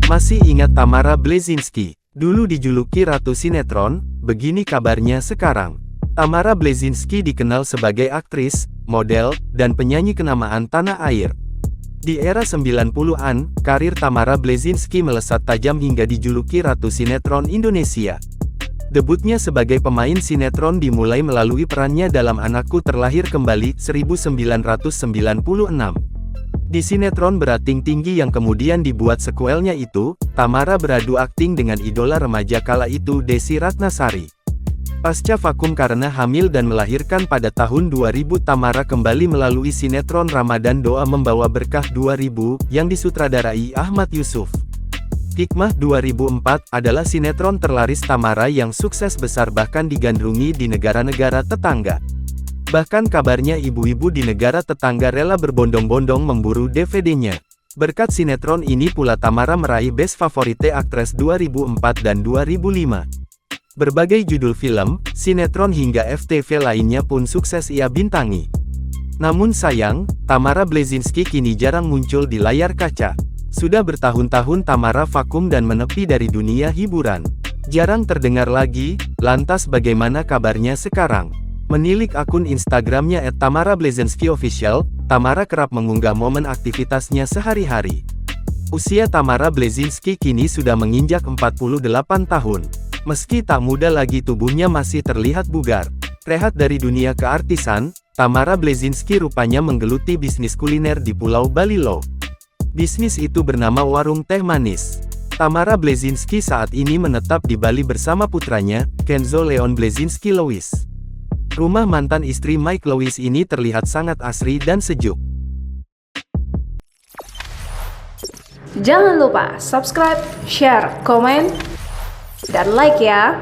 Masih ingat Tamara Bleszynsky? Dulu dijuluki Ratu Sinetron, begini kabarnya sekarang. Tamara Bleszynsky dikenal sebagai aktris, model, dan penyanyi kenamaan tanah air. Di era 90-an, karir Tamara Bleszynsky melesat tajam hingga dijuluki Ratu Sinetron Indonesia. Debutnya sebagai pemain sinetron dimulai melalui perannya dalam Anakku Terlahir Kembali, 1996. Di sinetron berating tinggi yang kemudian dibuat sekuelnya itu, Tamara beradu akting dengan idola remaja kala itu Desy Ratnasari. Pasca vakum karena hamil dan melahirkan pada tahun 2000, Tamara kembali melalui sinetron Ramadan Doa Membawa Berkah 2000, yang disutradarai Ahmad Yusuf. Hikmah 2004 adalah sinetron terlaris Tamara yang sukses besar bahkan digandrungi di negara-negara tetangga. Bahkan kabarnya ibu-ibu di negara tetangga rela berbondong-bondong memburu DVD-nya. Berkat sinetron ini pula Tamara meraih Best Favorite Actress 2004 dan 2005. Berbagai judul film, sinetron hingga FTV lainnya pun sukses ia bintangi. Namun sayang, Tamara Bleszynsky kini jarang muncul di layar kaca. Sudah bertahun-tahun Tamara vakum dan menepi dari dunia hiburan. Jarang terdengar lagi, lantas bagaimana kabarnya sekarang? Menilik akun Instagramnya @tamarableszynskyofficial, Tamara kerap mengunggah momen aktivitasnya sehari-hari. Usia Tamara Bleszynsky kini sudah menginjak 48 tahun. Meski tak muda lagi, tubuhnya masih terlihat bugar. Rehat dari dunia keartisan, Tamara Bleszynsky rupanya menggeluti bisnis kuliner di Pulau Balilo. Bisnis itu bernama Warung Teh Manis. Tamara Bleszynsky saat ini menetap di Bali bersama putranya, Kenzo Leon Bleszynsky Lewis. Rumah mantan istri Mike Lewis ini terlihat sangat asri dan sejuk. Jangan lupa subscribe, share, komen, dan like ya!